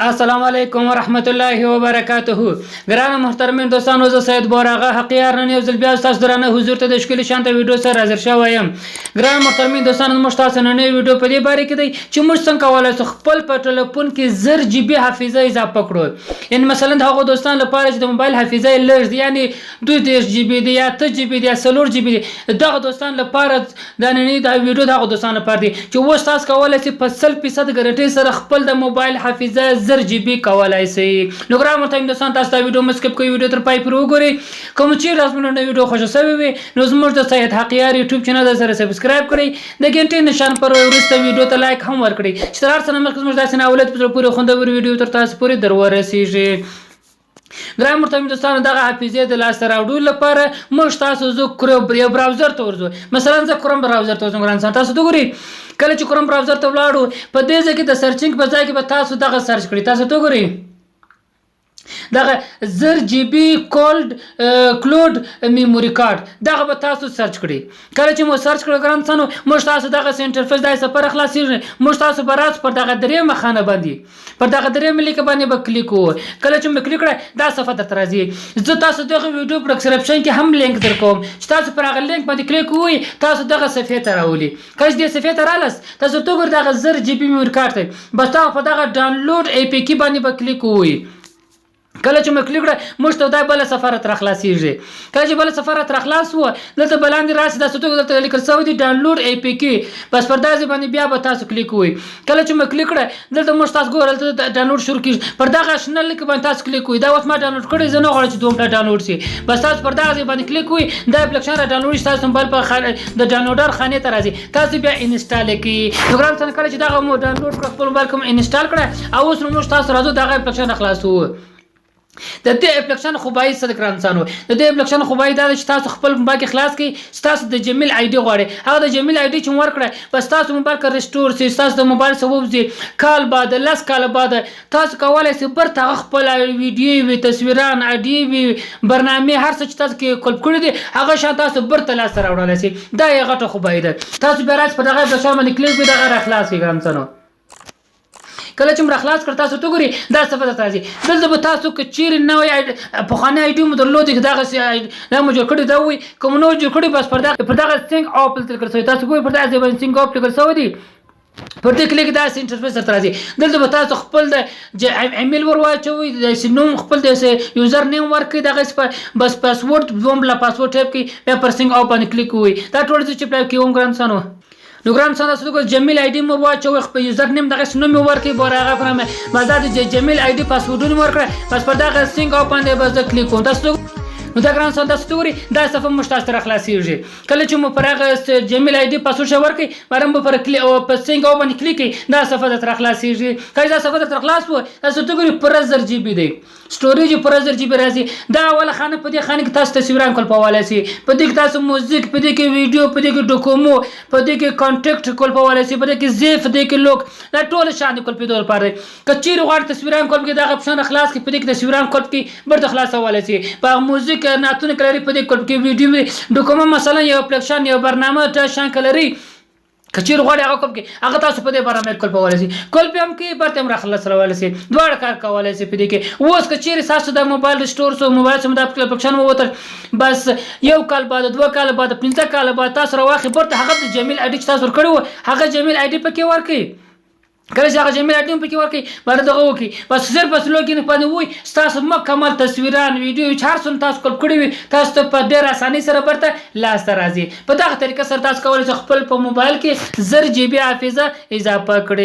السلام علیکم ورحمت الله وبرکاته. ګران محترمین دوستانو، زه سید بوراغه حقیار نن یو ځل بیا تاسو درانه حضور ته د ښکلي شانته ویډیو سره حاضر شوی یم. ګران محترمین دوستانو، موږ تاسو نن ویډیو په دې باره کې دی چې موږ څنګه کولای شو خپل په ټلیفون کې 0 جی بي حافظه اضافه کړو. یعنی مثلا هغه دوستان لپاره چې د موبایل حافظه لږ دی، یعنی 2 جی بي دی یا 8 جی بي دی یا 4 جی بي دی، دغه دوستان لپاره د نننی دا ویډیو دغه دوستان لپاره دی چې اوس تاسو کولای شئ په 100% ګارنټي سره خپل د موبایل حافظه 0 جی بي کولای شئ. نو ګران محترمین دوستان، تاسو دا ویډیو مسکپ کوئ، ویډیو تر پای پورې وګورئ. کوم چې راز مونږ نو ویډیو خوښ شوی وي نو زموږ د سید حقیار یوټیوب چینل سره سبسکرایب کړئ، د غنټې نشان پر وروسته ویډیو ته لایک هم ورکړئ چې تر هر څه مخکې زموږ داسې ناولت په پورې خوندور ویډیو تر تاسو پورې درورسیږي. ګران محترمین دوستانو، دغه حافظې د لاسته راوړلو لپاره موږ تاسو یو براوزر ته ورځو. مثلا زه کروم براوزر ته ورځم. ګران دوستان، تاسو وګورئ کله چې کروم براوزر ته ولاړو، په دې ځای کې د سرچینګ په ځای کې به تاسو دغه سرچ کړئ. تاسو وګورئ دغه 0 جی بي کلود میموري کارت، دغه به تاسو سرچ کړئ. کله چې مو سرچ کړو ګران دوستانو، موږ تاسو دغه انټرفیس دای سفر خلاصیږي. موږ تاسو برات پر دغه درېمه خانه باندې پر دغه درېمه لیک باندې به کلیک وو. کله چې مو کلیک کړئ دا صفحه درته راځي. زه تاسو دغه ویډیو په ډسکرپشن کې هم لینک درکوم چې تاسو پر هغه لینک باندې کلیک ووئ، تاسو دغه صفحه ته راولي. کله چې دې صفحه ته رالاست، تاسو وګورئ دغه 0 جی بي میموري کارت دی، بس تاسو په دغه ډاونلوډ ای پی کې باندې به کلیک ووئ. کله چې مو کلیک کړه موږ ته دا بل سفر تر خلاصيږي. کله چې بل سفر تر خلاص وو، دلته بلاندې راشي دا ستو دلته لیکل شوی دی ډاونلوډ ای پی کې، بس پر داسې باندې بیا به تاسو کلیک ووئ. کله چې مو کلیک کړه دلته موږ تاسو ګورل ته ډاونلوډ شروع کیږي. پر دغه شنه لیک باندې تاسو کلیک ووئ. دا اوس ما ډاونلوډ کړی، زه نه غواړم چې دوم ډاونلوډ شي. بس تاسو پر دغه باندې کلیک ووئ، دا اپلیکیشن را ډاونلوډ شي. تاسو موبایل په د ډاونلوډر خانه ته راځي، تاسو بیا انسټال کړئ. نو ګران څنګه کله چې دغه مو ډاونلوډ کړ، خپل موبایل کوم انسټال کړه، او اوس موږ تاسو راځو دغه اپلیکیشن خلاصو. د دې اپلیکیشن خوبای څه د ګرانسانو، د دې اپلیکیشن خوبای دا چې تاسو خپل موبایل کې خلاص کړئ. تاسو د جمیل آی ډي غواړئ، هغه د جمیل آی ډي چې ورکړئ، بس تاسو موبایل کې ریسټور شي. تاسو د موبایل سبب زی کال بعد لس کال بعد تاسو کولای شئ برته خپل ویډیو وی تصویران اډي وی برنامه هر څه چې تاسو کې کلپ کړی دي هغه شان تاسو برته لاس راوړل شي. دا یو غټه خوبای ده. تاسو بیا راځي په دغه اپلیکیشن باندې کلیک وکړئ، دغه خلاص کړئ ګرانسانو. کله چې موږ خلاص کړ تاسو ته ګوري دا صفحه ته راځي. دلته به تاسو که چیرې نوې په خانه آی ډي مو درلود دا مو جوړ کړی دا وي کوم نو جوړ کړی، بس پر دغه سینګ اپ لیکل شوی. تاسو ګورئ پر دغه باندې سینګ اپ لیکل شوی دی، پر دې کلیک دا انټرفیس ته راځي. دلته به تاسو خپل د ایمیل ور واچوئ، د نوم خپل د یوزر نیم ورکړئ، دغه بس پاسورډ دوم بل پاسورډ ټایپ کړئ، بیا پر سینګ اپ باندې کلیک وکړئ. دا ټول څه چې پلی کوم ګرانسانو. نو ګران تاسو د جمیل آی ډي مو واچوئ، خپل یوزر نیم دغه نوم ورکړئ، بوراغه فرم مزه د جمیل آی ډي پاسورډونه ورکړئ، بس پر دغه سینګ اپ باندې بس کلیک کوم. تاسو نو دا ګران تاسو ستوري دا صفه مشتاق تر خلاصيږي. کله چې مو پر هغه جمیل آی ډي پاسورډ ورکړئ، مرم پر کلیک او په سینګ اپ باندې کلیک کړئ، دا صفه تر خلاصيږي. کله دا صفه تر خلاص وو، تاسو ته ګورئ پر 0 جی بي دی، سټوریج پر 0 جی بي راځي. دا اوله خانه په دې خانه کې تاسو تصویران کولپوالای شئ، په دې کې تاسو موزیک، په دې کې ویډیو، په دې کې ډوکومو، په دې کې کانټیکټ کولپوالای شئ، په دې کې زیف، په دې کې لوک، دا ټول شان کولپیدو لپاره. کچیر غواړئ تصویران کول کې دا اپشن خلاص کې، په دې کې تصویران کول کې برته خلاصولای شئ. په موزیک ناتونه کلري، په دې کول کې ویډیو، ډوکومو، مثلا یو اپلیکیشن یو برنامه ته شان کلري کچیر غواړي هغه کوم کې هغه تاسو په دې برنامه کول پوالای شئ. کول په هم کې برته هم راخلاص راولای شئ، دواړه کار کولای شئ په دې کې. اوس کچیر تاسو د موبایل ریسټور سو موبایل سم د اپلیکیشن ووتل، بس یو کال بعد، 2 کال بعد، 15 کال بعد تاسو راوخی برته هغه د جمیل آی ډي چې تاسو ورکړو هغه جمیل آی ډي پکې ورکړئ. کله چې هغه جمیل آی ډي پکې ورکړئ باندې دغه وکړئ، بس صرف بس لوګین باندې وای تاسو مکمل تصویران ویډیو چار سن تاسو کول کړی وي، تاسو ته په ډیر اساني سره برته لاس ته راځي. په دغه طریقه سره تاسو کولای شئ خپل په موبایل کې 0 جی بي حافظه اضافه کړئ.